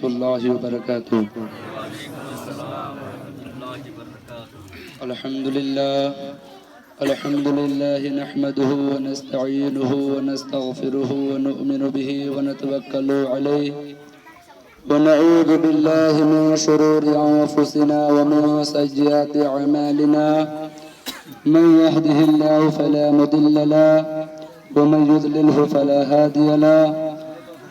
रहमतुल्लाहि व बरकातुहू। अल्हम्दुलिल्लाह नहमदुहु व नस्तईनुहु व नस्तगफिरुहु व नु'मिनु बिही व नतवक्कलु अलैहि व नऊज़ु बिल्लाहि मिन शुरूरि अंफुसिना व मिन सय्यिआति अमालिना। मन यहदिहिल्लाहु फला मुदिल्ल लहु व मन युद्लिलहु फला हादिय लहु।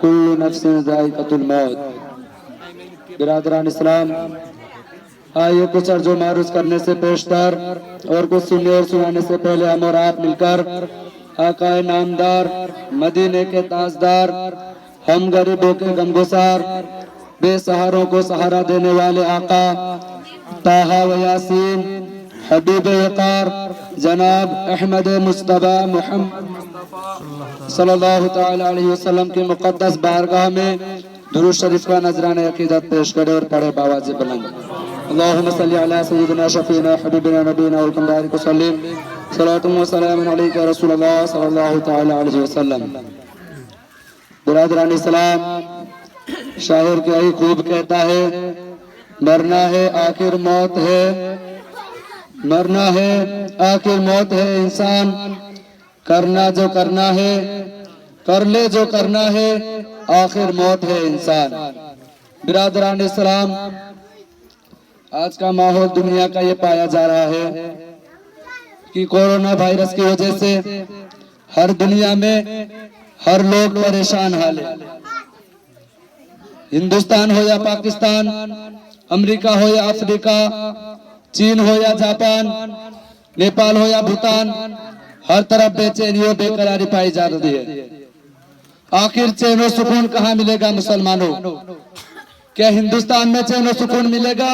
कुल्लु नफ्सिन ज़ाइक़तुल मौत। बिरादरान इस्लाम, आइए कुछ अर्ज़ो मारूज़ करने से पेशतर और कुछ सुनने और सुनाने से पहले हम और आप मिलकर आकाए नामदार, मदीने के ताजदार, हम गरीबों के गमगुसार, बेसहारों को सहारा देने वाले आका ताहा व यासीन हबीब वक़ार जनाब अहमद मुस्तफ़ा मुहम्मद सल्लल्लाहु तआला अलैहि वसल्लम की मुक़द्दस बारगाह में दुरूद शरीफ का नजराने अक़ीदत पेश करे और पढ़े बावाज़ बुलंद। अल्लाहुम्मा सल्लि अला सय्यिदिना शफ़ीना हबीबिना नबीना वल मुबारिक वसल्लिम सलातुन व सलामुन अलैका या रसूलल्लाह सल्लल्लाहु तआला अलैहि वसल्लम। बिरादरान इस्लाम, शायर क्या ही खूब कहता है, मरना है आखिर मौत है, मरना है आखिर मौत है इंसान, करना जो करना है कर ले जो करना है, आखिर मौत है इंसान। बिरादरान इस्लाम, आज का माहौल दुनिया का ये पाया जा रहा है कि कोरोना वायरस की वजह से हर दुनिया में हर लोग परेशान हाल है। हिंदुस्तान हो या पाकिस्तान, अमेरिका हो या अफ्रीका, चीन हो या जापान, नेपाल हो या भूटान, हर तरफ बेचैनी और बेकरारी पाई जा रही है। आखिर चैन और सुकून कहाँ मिलेगा मुसलमानों? क्या हिंदुस्तान में चैन और सुकून मिलेगा?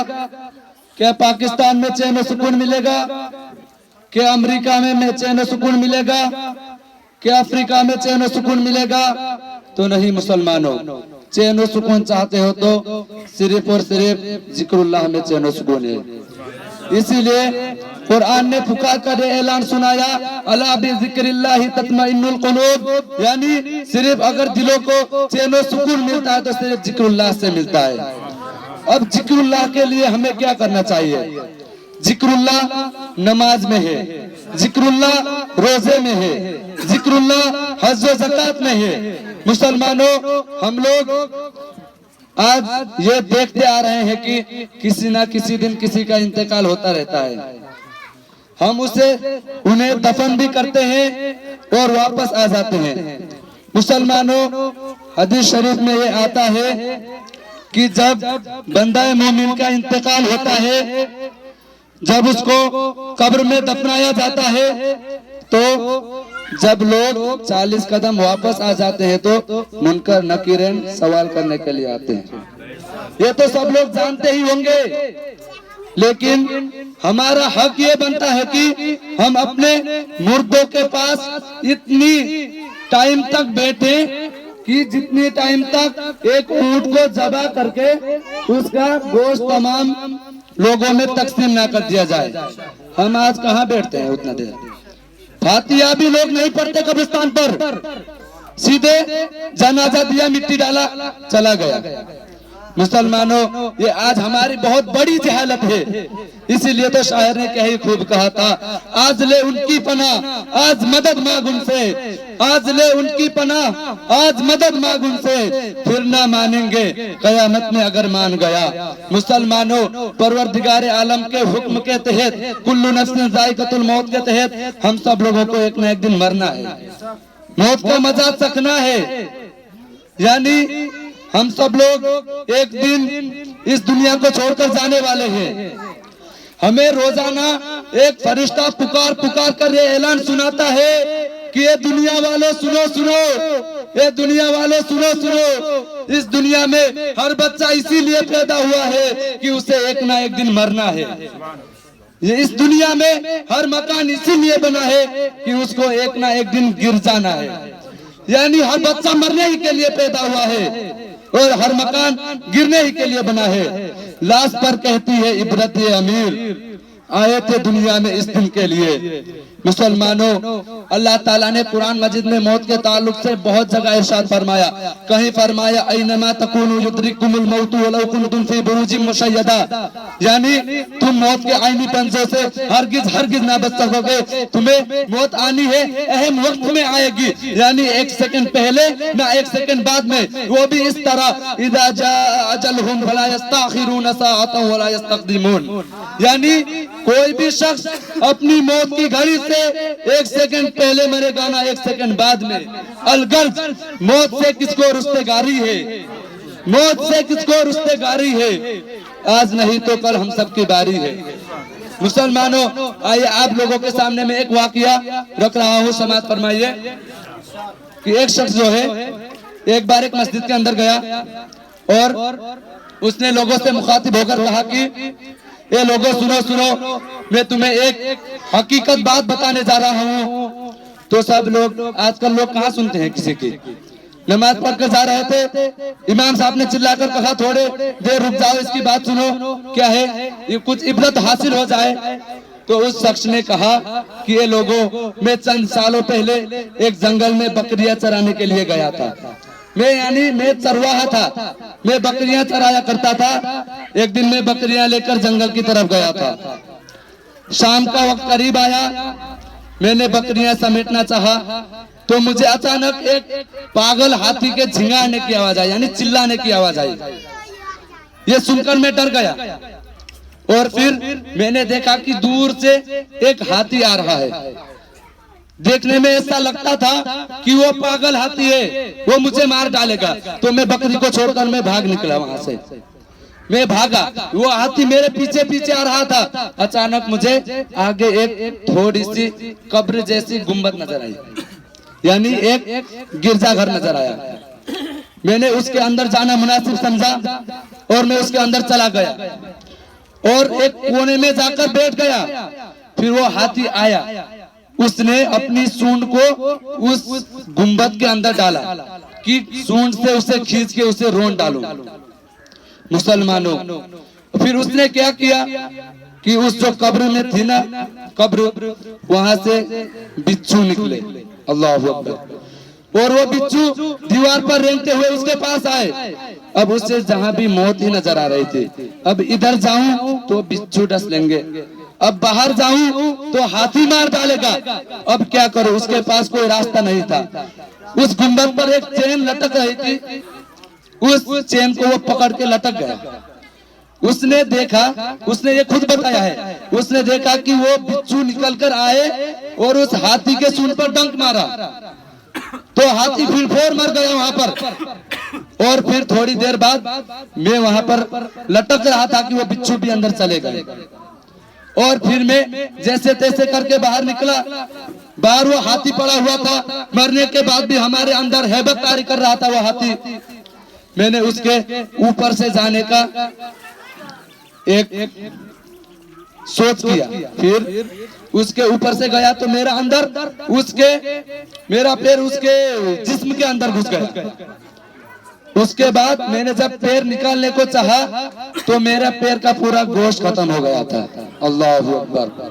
क्या पाकिस्तान में चैन और सुकून मिलेगा? क्या अमेरिका में चैन और सुकून मिलेगा? क्या अफ्रीका में चैन और सुकून मिलेगा? तो नहीं मुसलमानों, चैन और सुकून चाहते हो तो सिर्फ और सिर्फ जिक्रुल्लाह में चैन और सुकून है। इसीलिए कुरान ने पुकार कर ऐलान सुनाया, अला बिज़िक्रिल्लाहि तत्मइन्नुल कुलूब, यानी सिर्फ अगर दिलों को चैन और सुकून मिलता है तो सिर्फ जिक्रुल्लाह से मिलता है। अब जिक्रुल्लाह के लिए हमें क्या करना चाहिए? जिक्रुल्लाह नमाज में है, जिक्रुल्लाह रोजे में है, जिक्रुल्लाह हज व ज़कात में है। मुसलमानों, हम लोग आज ये देखते आ रहे हैं कि किसी ना किसी दिन किसी का इंतकाल होता रहता है। हम उन्हें दफन भी करते हैं और वापस आ जाते हैं। मुसलमानों, हदीस शरीफ में ये आता है कि जब बंदा मोमिन का इंतकाल होता है, जब उसको कब्र में दफनाया जाता है, तो जब लोग 40 कदम वापस आ जाते हैं तो मुनकर नकीरें सवाल करने के लिए आते हैं। ये तो सब लोग जानते ही होंगे, लेकिन हमारा हक ये बनता है कि हम अपने मुर्दों के पास इतनी टाइम तक बैठे कि जितनी टाइम तक एक ऊंट को ज़बह करके उसका गोश्त तमाम लोगों में तकसीम ना कर दिया जाए। हम आज कहाँ बैठते हैं उतना देर? फातिहा भी लोग नहीं पढ़ते कब्रिस्तान पर, सीधे जनाजा दिया, मिट्टी डाला, चला गया। मुसलमानों, ये आज हमारी बहुत बड़ी जहालत है। इसीलिए तो शायर ने क्या ही खूब कहा था, आज ले उनकी पनाह आज मदद मांग उनसे, आज ले उनकी पनाह आज मदद मांग उनसे, फिर ना मानेंगे कयामत में अगर मान गया। मुसलमानों, परवरदिगार आलम के हुक्म के तहत, कुल्लु नफ्सिन ज़ाइक़तुल मौत के तहत हम सब लोगों को एक न एक दिन मरना है, मौत का मजा चखना है। यानी हम सब लोग एक दिन इस दुनिया को छोड़कर जाने वाले हैं। हमें रोजाना एक फरिश्ता पुकार पुकार कर ये ऐलान सुनाता है कि ये दुनिया वालों सुनो सुनो, ये दुनिया वालों सुनो सुनो, इस दुनिया में हर बच्चा इसीलिए पैदा हुआ है कि उसे एक ना एक दिन मरना है। ये इस दुनिया में हर मकान इसीलिए बना है कि उसको एक ना एक दिन गिर जाना है। यानी हर बच्चा मरने ही के लिए पैदा हुआ है और हर मकान गिरने ही के लिए बना है। लास्ट पर कहती है इबरत अमीर, आए थे दुनिया में इस दिन के लिए। मुसलमानों, अल्लाह ताला ने कुरान मजिद में मौत के ताल्लुक से बहुत जगह इरशाद फरमाया। कहीं फरमाया ऐनमा तकुनु युद्रिकुमुल मौतु वलौ कुंतुम फी बुरूजिम मुशय्यदा, यानी तुम मौत के आईनी पंजों से हरगिज हरगिज ना बच सकोगे, तुम्हें मौत आनी है, अहम वक्त में आएगी, यानी एक सेकंड पहले ना एक सेकंड बाद में, वो भी इस तरह इज़ा जाअ अजलहुम फला यस्तअखिरून साअतन वला यस्तक़दिमून, यानी कोई भी शख्स अपनी मौत की घड़ी से एक सेकंड पहले मरेगा ना एक सेकंड बाद में। अलगर्ज मौत से किसको रुश्तेगारी है, मौत से किसको रुश्तेगारी है, आज नहीं तो कल हम सब की बारी है। मुसलमानों, आइए आप लोगों के सामने में एक वाकया रख रहा हूँ, समाज फरमाइए कि एक शख्स जो है एक बार एक मस्जिद के अंदर गया और उसने लोगों से मुखातिब होकर कहा कि ये लोगों सुनो सुनो, मैं तुम्हें एक हकीकत बात बताने जा रहा हूँ। तो सब लोग, आजकल लोग कहाँ सुनते हैं किसी की। नमाज पढ़कर जा रहे थे, इमाम साहब ने चिल्लाकर कहा थोड़े देर रुक जाओ, इसकी बात सुनो, क्या है ये कुछ इबरत हासिल हो जाए। तो उस शख्स ने कहा कि ये लोगों, मैं चंद सालों पहले एक जंगल में बकरियां चराने के लिए गया था। मैं चरवाहा था, मैं बकरियां चराया करता था। एक दिन मैं बकरियां लेकर जंगल की तरफ गया था। शाम का वक्त करीब आया, मैंने बकरियां समेटना चाहा तो मुझे अचानक एक पागल हाथी के झिंगाने की आवाज आई, यानी चिल्लाने की आवाज आई। ये सुनकर मैं डर गया और फिर मैंने देखा कि दूर से एक हाथी आ रहा है। देखने में ऐसा लगता था कि वो पागल हाथी है, वो मुझे मार डालेगा। तो मैं बकरी को छोड़कर मैं भाग निकला वहां से। मैं भागा, वो हाथी मेरे पीछे पीछे आ रहा था। अचानक मुझे आगे एक थोड़ी सी कब्र जैसी गुंबद नजर आई, यानी एक गिरजाघर नजर आया। मैंने उसके अंदर जाना मुनासिब समझा और मैं उसके अंदर चला गया और एक कोने में जाकर बैठ गया। फिर वो हाथी आया, उसने अपनी सूंड को उस गुंबद के अंदर डाला कि सूंड से उसे खींच के उसे रोन डालूं। मुसलमानों, फिर उसने क्या किया कि उस जो कब्र में थी ना कब्र, वहां से बिच्छू निकले, अल्लाह अकबर, और वो बिच्छू दीवार पर रेंगते हुए उसके पास आए। अब उससे जहां भी मौत ही नजर आ रही थी। अब इधर जाऊं तो बिच्छू डस लेंगे, अब बाहर जाऊं तो हाथी मार डालेगा, अब क्या करूं, उसके पास कोई रास्ता नहीं था। उस गुंबद पर एक चेन लटक रही थी, उस चेन को वो पकड़ के लटक गया। उसने देखा, उसने ये खुद बताया है, उसने देखा कि वो बिच्छू निकल कर आए और उस हाथी के सूंड पर डंक मारा तो हाथी फिर फोर मर गया वहां पर। और फिर थोड़ी देर बाद मैं वहां पर लटक रहा था कि वो बिच्छू भी अंदर चले गए। और फिर मैं जैसे तैसे करके बाहर निकला, बाहर वो हाथी पड़ा हुआ था, मरने के बाद भी हमारे अंदर हैबत तारी कर रहा था वो हाथी। मैंने उसके ऊपर से जाने का एक सोच किया, फिर उसके ऊपर से गया तो मेरा पैर उसके जिस्म के अंदर घुस गया। उसके बाद मैंने जब पैर निकालने को चाहा तो मेरा पैर का पूरा गोश्त खत्म हो गया था। अल्लाह अकबर।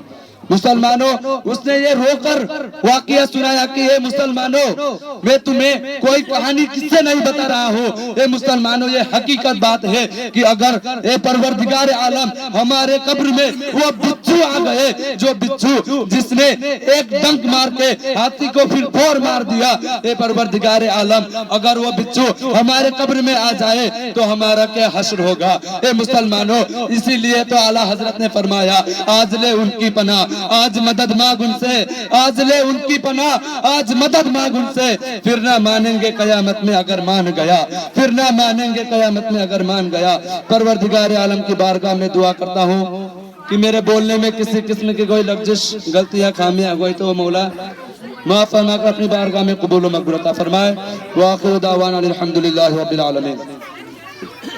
मुसलमानों, उसने ये रोकर वाकया सुनाया कि ये मुसलमानों, मैं तुम्हें कोई कहानी किससे नहीं बता रहा हूँ। ये मुसलमानों, ये हकीकत बात है कि अगर ये परवरदिगार आलम हमारे कब्र में वो बिच्छू आ गए, जो बिच्छू जिसने एक डंक मार के हाथी को फिर फोर मार दिया, ये परवरदिगार आलम अगर वो बिच्छू हमारे कब्र में आ जाए तो हमारा क्या हश्र होगा। ये मुसलमानों, इसीलिए तो आला हजरत ने फरमाया, आज ले उनकी पनाह, आज मदद मांग उनसे, आज ले उनकी पनाह, आज मदद मांग उनसे। फिर ना मानेंगे कयामत में अगर मान गया, फिर ना मानेंगे कयामत में अगर मान गया। परवरदिगार आलम की बारगाह में दुआ करता हूँ कि मेरे बोलने में किसी किस्म की कोई लफ्ज़िश, गलतियां, खामियां हुई तो मौला माफ फरमाकर अपनी बारगाह में कबूल व मकबूल अता फरमाए। व आखिर दावाना अल्हम्दुलिल्लाहि रब्बिल आलमीन।